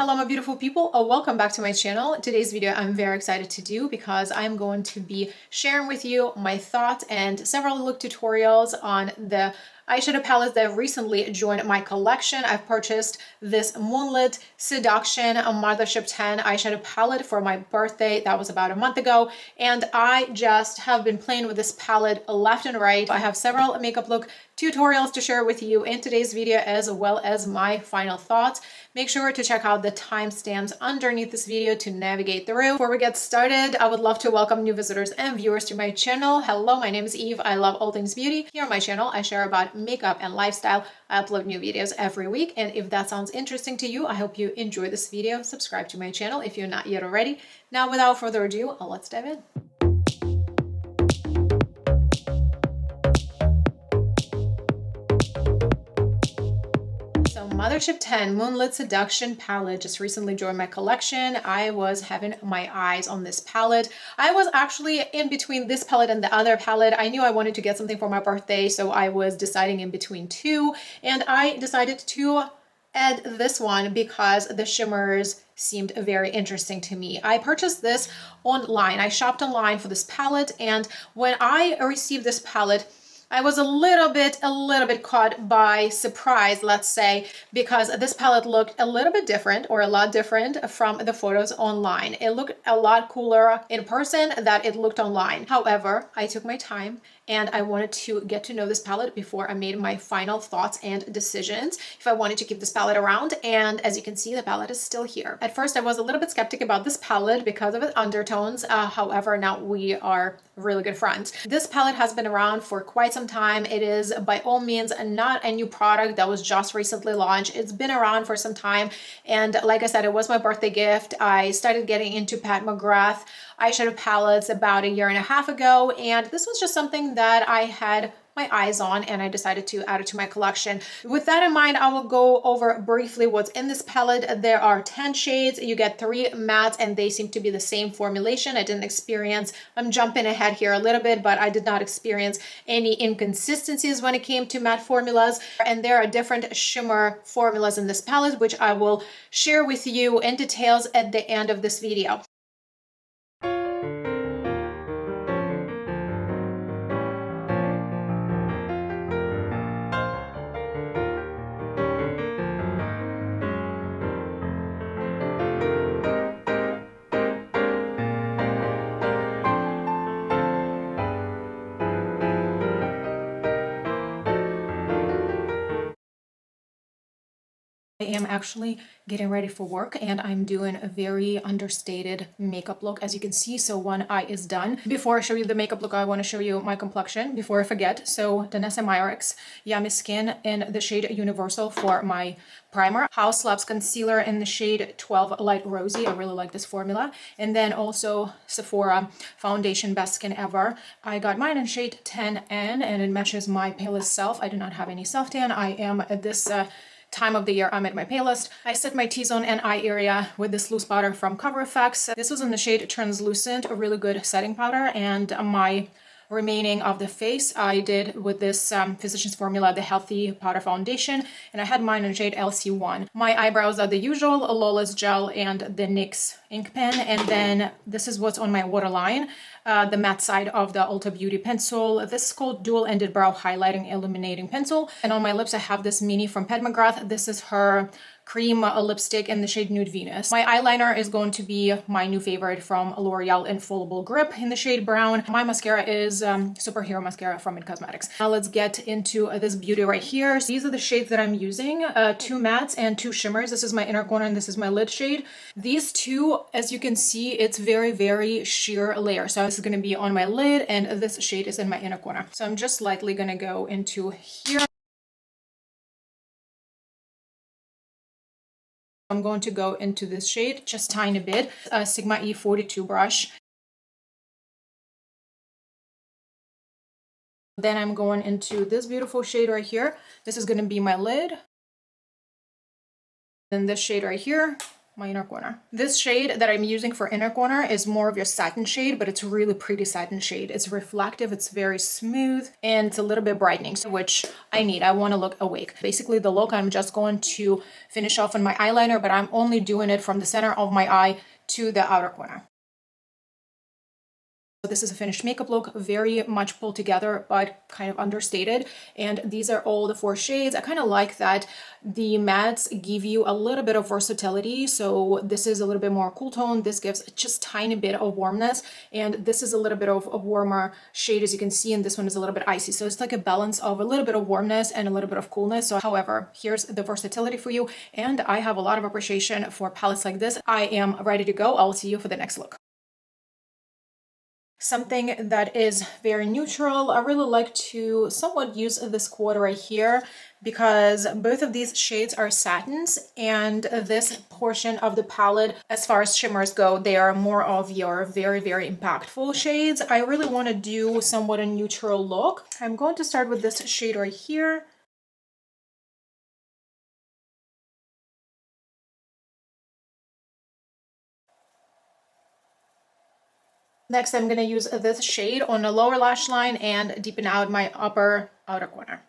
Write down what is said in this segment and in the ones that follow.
Hello my beautiful people, welcome back to my channel. Today's video I'm very excited to do because I'm going to be sharing with you my thoughts and several look tutorials on the eyeshadow palettes that recently joined my collection. I've purchased this Moonlit Seduction Mothership 10 eyeshadow palette for my birthday. That was about a month ago, and I just have been playing with this palette left and right. I have several makeup look tutorials to share with you in today's video, as well as my final thoughts. Make sure to check out the timestamps underneath this video to navigate through. Before we get started, I would love to welcome new visitors and viewers to my channel. Hello, my name is Eve. I love all things beauty. Here on my channel, I share about makeup and lifestyle. I upload new videos every week, and if that sounds interesting to you, I hope you enjoy this video. Subscribe to my channel if you're not yet already. Now, without further ado, let's dive in. Mothership 10 Moonlit Seduction palette just recently joined my collection. I was having my eyes on this palette. I was actually in between this palette and the other palette. I knew I wanted to get something for my birthday, so I was deciding in between two, and I decided to add this one because the shimmers seemed very interesting to me. I purchased this online. I shopped online for this palette, and when I received this palette, I was a little bit caught by surprise, let's say, because this palette looked a little bit different, or a lot different from the photos online. It looked a lot cooler in person than it looked online. However, I took my time and I wanted to get to know this palette before I made my final thoughts and decisions if I wanted to keep this palette around. And as you can see, the palette is still here. At first, I was a little bit skeptic about this palette because of its undertones. However, now we are really good friends. This palette has been around for quite some time. It is by all means not a new product that was just recently launched. It's been around for some time, and like I said, it was my birthday gift. I started getting into Pat McGrath eyeshadow palettes about a year and a half ago, and this was just something that I had my eyes on, and I decided to add it to my collection. With that in mind, I will go over briefly what's in this palette. There are 10 shades. You get 3 mattes, and they seem to be the same formulation. I didn't experience, I'm jumping ahead here a little bit, but I did not experience any inconsistencies when it came to matte formulas. And there are different shimmer formulas in this palette, which I will share with you in details at the end of this video. I am actually getting ready for work, and I'm doing a very understated makeup look, as you can see. So one eye is done. Before I show you the makeup look, I want to show you my complexion before I forget. So Danessa Myricks Yummy Skin in the shade Universal for my primer. House Labs concealer in the shade 12 Light Rosy. I really like this formula. And then also Sephora foundation Best Skin Ever. I got mine in shade 10N, and it matches my palest self. I do not have any self tan. I am at this time of the year, I'm at my palest. I set my T-zone and eye area with this loose powder from Cover FX. This was in the shade Translucent, a really good setting powder, and my remaining of the face I did with this Physicians Formula, the Healthy Powder Foundation, and I had mine in shade LC1. My eyebrows are the usual, Lola's Gel and the NYX ink pen, and then this is what's on my waterline, the matte side of the Ulta Beauty pencil. This is called Dual Ended Brow Highlighting Illuminating Pencil, and on my lips I have this mini from Pat McGrath. This is her cream lipstick in the shade Nude Venus. My eyeliner is going to be my new favorite from L'Oreal Infallible Grip in the shade Brown. My mascara is Superhero Mascara from NOMAD Cosmetics. Now let's get into this beauty right here. So these are the shades that I'm using, 2 mattes and 2 shimmers. This is my inner corner and this is my lid shade. These two, as you can see, it's very sheer layer. So this is going to be on my lid, and this shade is in my inner corner. So I'm just lightly going to go into here. I'm going to go into this shade just tiny bit, Sigma E42 brush. Then I'm going into this beautiful shade right here. This is going to be my lid. Then this shade right here, my inner corner. This shade that I'm using for inner corner is more of your satin shade, but it's a really pretty satin shade. It's reflective, it's very smooth, and it's a little bit brightening, which I need. I want to look awake. Basically, the look I'm just going to finish off on my eyeliner, but I'm only doing it from the center of my eye to the outer corner. This is a finished makeup look, very much pulled together, but kind of understated. And these are all the 4 shades. I kind of like that the mattes give you a little bit of versatility. So this is a little bit more cool tone. This gives just a tiny bit of warmness. And this is a little bit of a warmer shade, as you can see. And this one is a little bit icy. So it's like a balance of a little bit of warmness and a little bit of coolness. So however, here's the versatility for you. And I have a lot of appreciation for palettes like this. I am ready to go. I'll see you for the next look. Something that is very neutral. I really like to somewhat use this quarter right here because both of these shades are satins, and this portion of the palette, as far as shimmers go, they are more of your very, very impactful shades. I really want to do somewhat a neutral look. I'm going to start with this shade right here. Next, I'm going to use this shade on the lower lash line and deepen out my upper outer corner.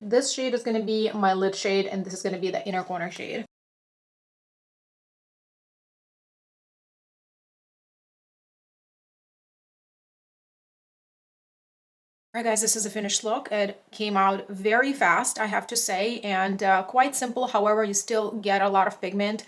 This shade is going to be my lid shade, and this is going to be the inner corner shade. Alright guys, this is a finished look. It came out very fast, I have to say, and quite simple. However, you still get a lot of pigment.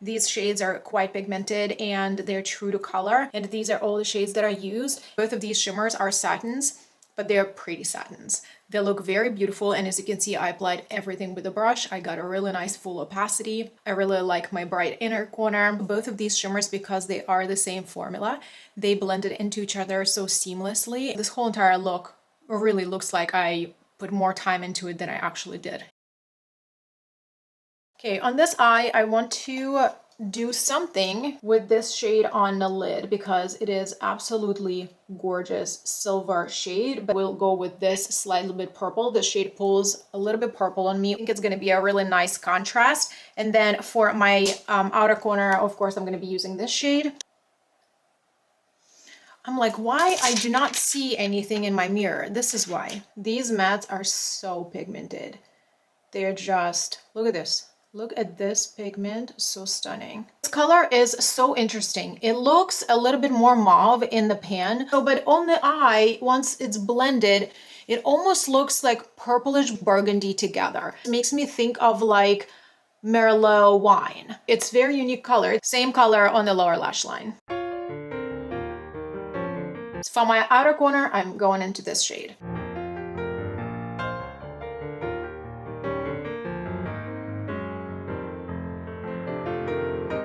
These shades are quite pigmented and they're true to color. And these are all the shades that I used. Both of these shimmers are satins, but they're pretty satins. They look very beautiful, and as you can see, I applied everything with a brush. I got a really nice full opacity. I really like my bright inner corner. Both of these shimmers, because they are the same formula, they blended into each other so seamlessly. This whole entire look really looks like I put more time into it than I actually did. Okay, on this eye, I want to do something with this shade on the lid because it is absolutely gorgeous silver shade, but we'll go with this slightly bit purple. The shade pulls a little bit purple on me. I think it's going to be a really nice contrast. And then for my outer corner, of course, I'm going to be using this shade. I'm like, why I do not see anything in my mirror? This is why. These mattes are so pigmented. They're just, look at this. Look at this pigment, so stunning. This color is so interesting. It looks a little bit more mauve in the pan, but on the eye, once it's blended, it almost looks like purplish burgundy together. It makes me think of like Merlot wine. It's very unique color. Same color on the lower lash line. For my outer corner, I'm going into this shade.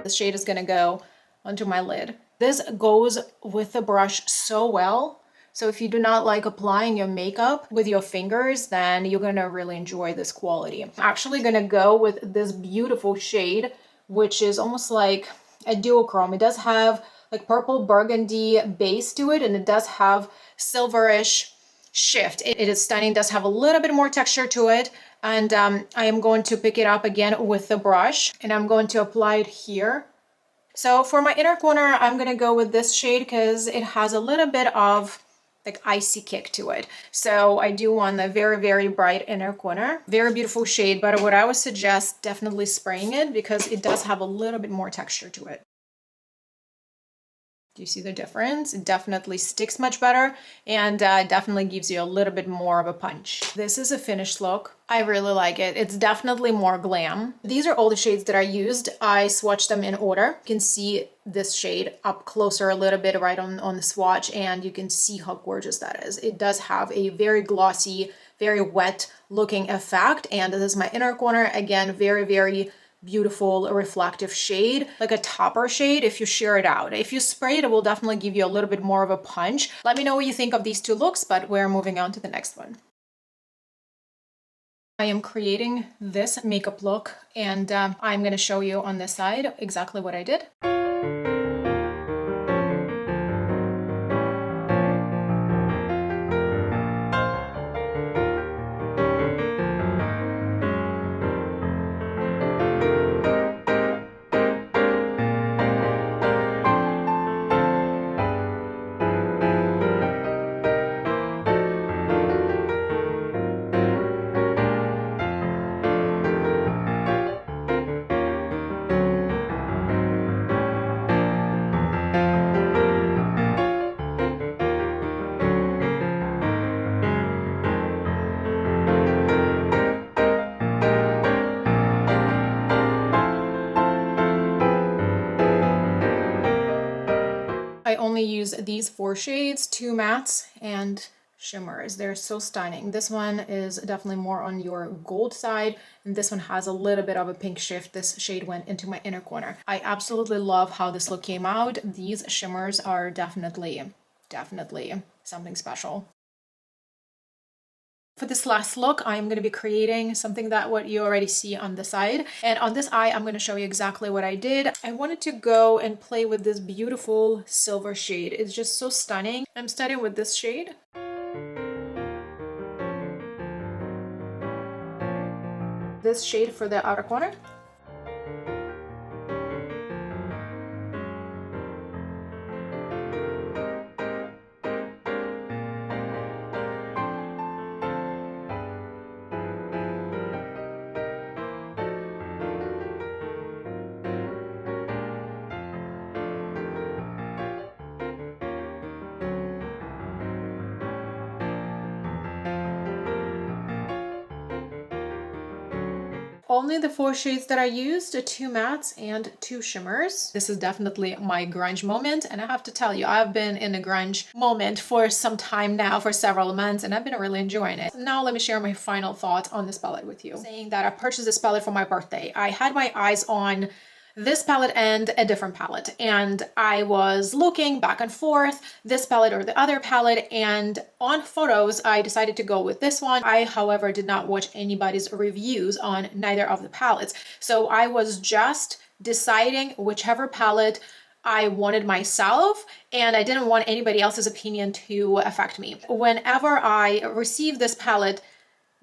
This shade is going to go onto my lid. This goes with the brush so well. So if you do not like applying your makeup with your fingers, then you're going to really enjoy this quality. I'm actually going to go with this beautiful shade, which is almost like a duochrome. It does have like purple burgundy base to it, and it does have silverish shift. It is stunning, does have a little bit more texture to it, and I am going to pick it up again with the brush, and I'm going to apply it here. So for my inner corner, I'm going to go with this shade because it has a little bit of like icy kick to it. So I do want a very, very bright inner corner. Very beautiful shade, but what I would suggest definitely spraying it because it does have a little bit more texture to it. Do you see the difference? It definitely sticks much better and definitely gives you a little bit more of a punch. This is a finished look. I really like it. It's definitely more glam. These are all the shades that I used. I swatched them in order. You can see this shade up closer a little bit right on the swatch, and you can see how gorgeous that is. It does have a very glossy, very wet looking effect, and this is my inner corner. Again, very, very beautiful reflective shade, like a topper shade if you sheer it out. If you spray it, it will definitely give you a little bit more of a punch. Let me know what you think of these two looks, but we're moving on to the next one. I am creating this makeup look, and I'm going to show you on this side exactly what I did. definitely use these 4 shades, 2 mattes and shimmers. They're so stunning. This one is definitely more on your gold side, and this one has a little bit of a pink shift. This shade went into my inner corner. I absolutely love how this look came out. These shimmers are definitely something special. For this last look, I'm going to be creating something that what you already see on the side. And on this eye, I'm going to show you exactly what I did. I wanted to go and play with this beautiful silver shade. It's just so stunning. I'm starting with this shade. This shade for the outer corner. Only the 4 shades that I used, 2 mattes and 2 shimmers. This is definitely my grunge moment, and I have to tell you, I've been in a grunge moment for some time now, for several months, and I've been really enjoying it. Now let me share my final thoughts on this palette with you. Saying that I purchased this palette for my birthday. I had my eyes on this palette and a different palette, and I was looking back and forth, this palette or the other palette, and on photos I decided to go with this one. I, however, did not watch anybody's reviews on neither of the palettes, so I was just deciding whichever palette I wanted myself, and I didn't want anybody else's opinion to affect me. Whenever I received this palette,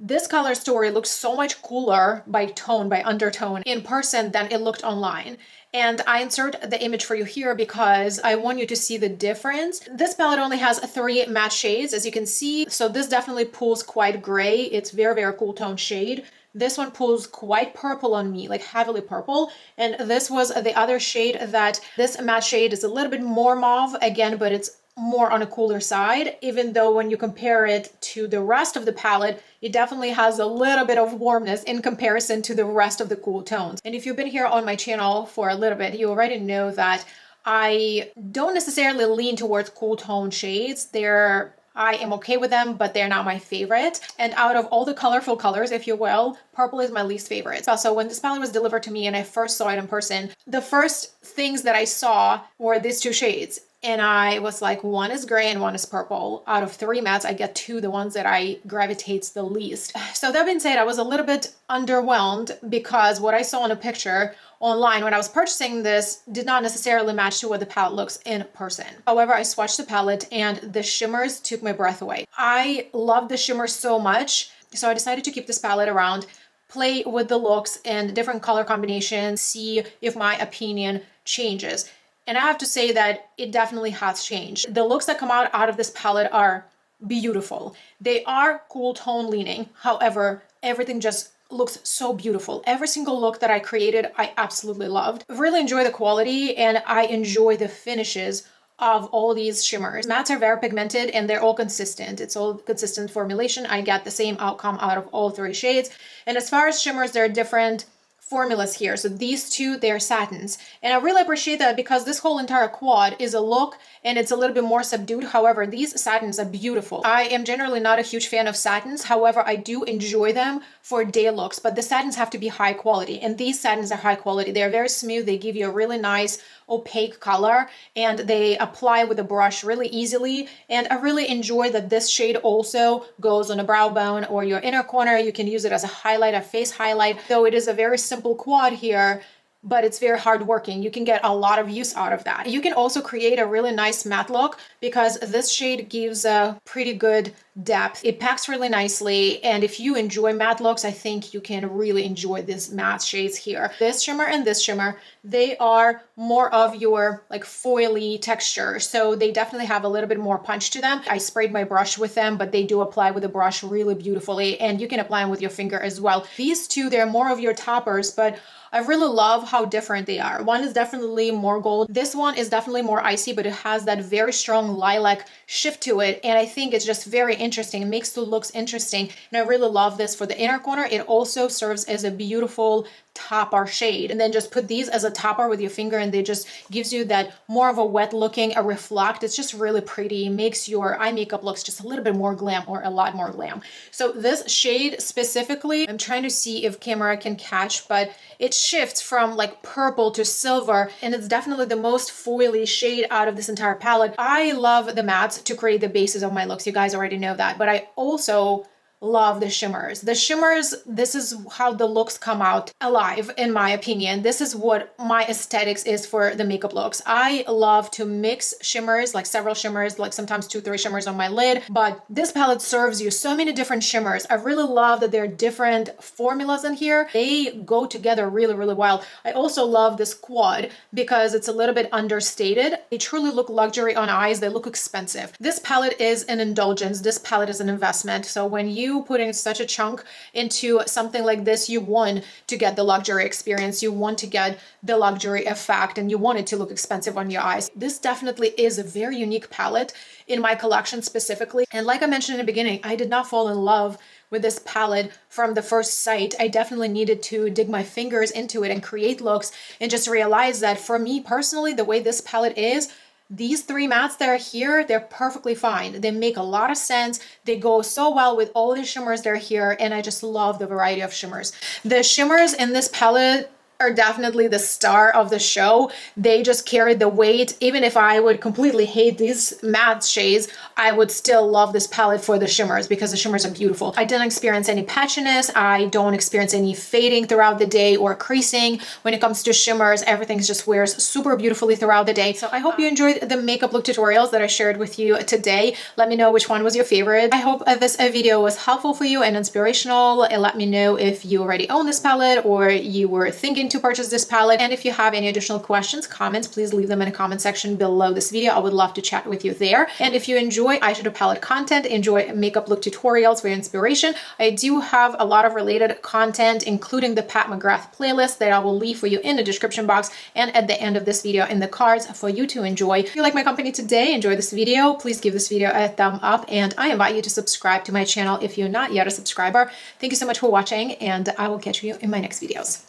this color story looks so much cooler by tone, by undertone in person than it looked online. And I insert the image for you here because I want you to see the difference. This palette only has 3 matte shades, as you can see. So this definitely pulls quite gray. It's very cool tone shade. This one pulls quite purple on me, like heavily purple. And this was the other shade that this matte shade is a little bit more mauve again, but it's more on a cooler side, even though when you compare it to the rest of the palette, it definitely has a little bit of warmness in comparison to the rest of the cool tones. And if you've been here on my channel for a little bit, you already know that I don't necessarily lean towards cool tone shades. I am okay with them, but they're not my favorite. And out of all the colorful colors, if you will, purple is my least favorite. So when this palette was delivered to me and I first saw it in person, the first things that I saw were these 2 shades. And I was like, one is gray and one is purple. Out of 3 mattes, I get 2, the ones that I gravitate the least. So that being said, I was a little bit underwhelmed because what I saw in a picture online when I was purchasing this did not necessarily match to what the palette looks in person. However, I swatched the palette and the shimmers took my breath away. I love the shimmers so much, so I decided to keep this palette around, play with the looks and different color combinations, see if my opinion changes. And I have to say that it definitely has changed. The looks that come out of this palette are beautiful. They are cool tone leaning. However, everything just looks so beautiful. Every single look that I created, I absolutely loved. I really enjoy the quality and I enjoy the finishes of all these shimmers. Mattes are very pigmented and they're all consistent. It's all consistent formulation. I get the same outcome out of all 3 shades. And as far as shimmers, there are different formulas here. So these 2, they're satins. And I really appreciate that because this whole entire quad is a look and it's a little bit more subdued. However, these satins are beautiful. I am generally not a huge fan of satins. However, I do enjoy them for day looks, but the satins have to be high quality. And these satins are high quality. They're very smooth. They give you a really nice opaque color and they apply with a brush really easily. And I really enjoy that this shade also goes on a brow bone or your inner corner. You can use it as a highlight, a face highlight. Though it is a very simple quad here, but it's very hardworking. You can get a lot of use out of that. You can also create a really nice matte look because this shade gives a pretty good depth. It packs really nicely, and if you enjoy matte looks, I think you can really enjoy these matte shades here. This shimmer and this shimmer, they are more of your like foily texture, so they definitely have a little bit more punch to them. I sprayed my brush with them, but they do apply with the brush really beautifully, and you can apply them with your finger as well. These 2, they're more of your toppers, but I really love how different they are. One is definitely more gold. This one is definitely more icy, but it has that very strong lilac shift to it. And I think it's just very interesting. It makes the looks interesting. And I really love this for the inner corner. It also serves as a beautiful topper shade. And then just put these as a topper with your finger, and they just gives you that more of a wet looking, a reflect. It's just really pretty. It makes your eye makeup looks just a little bit more glam, or a lot more glam. So this shade specifically, I'm trying to see if camera can catch, but it shifts from like purple to silver, and it's definitely the most foily shade out of this entire palette. I love the mattes to create the basis of my looks. You guys already know that, but I also love the shimmers. The shimmers, this is how the looks come out alive, in my opinion. This is what my aesthetics is for the makeup looks. I love to mix shimmers, like several shimmers, like sometimes 2-3 shimmers on my lid, but this palette serves you so many different shimmers. I really love that there are different formulas in here. They go together really, really well. I also love this quad because it's a little bit understated. They truly look luxury on eyes. They look expensive. This palette is an indulgence. This palette is an investment. So when you put in such a chunk into something like this, you want to get the luxury experience, you want to get the luxury effect, and you want it to look expensive on your eyes. This definitely is a very unique palette in my collection specifically. And like I mentioned in the beginning, I did not fall in love with this palette from the first sight. I definitely needed to dig my fingers into it and create looks, and just realize that for me personally, the way this palette is, these 3 mattes that are here, they're perfectly fine. They make a lot of sense. They go so well with all the shimmers that are here, and I just love the variety of shimmers. The shimmers in this palette are definitely the star of the show. They just carry the weight. Even if I would completely hate these matte shades, I would still love this palette for the shimmers, because the shimmers are beautiful. I didn't experience any patchiness. I don't experience any fading throughout the day or creasing. When it comes to shimmers, everything just wears super beautifully throughout the day. So I hope you enjoyed the makeup look tutorials that I shared with you today. Let me know which one was your favorite. I hope this video was helpful for you and inspirational. And let me know if you already own this palette, or you were thinking to purchase this palette. And if you have any additional questions, comments, please leave them in the comment section below this video. I would love to chat with you there. And if you enjoy eyeshadow palette content, enjoy makeup look tutorials for your inspiration, I do have a lot of related content, including the Pat McGrath playlist that I will leave for you in the description box and at the end of this video in the cards for you to enjoy. If you like my company today, enjoy this video, please give this video a thumb up, and I invite you to subscribe to my channel if you're not yet a subscriber. Thank you so much for watching, and I will catch you in my next videos.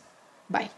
Bye.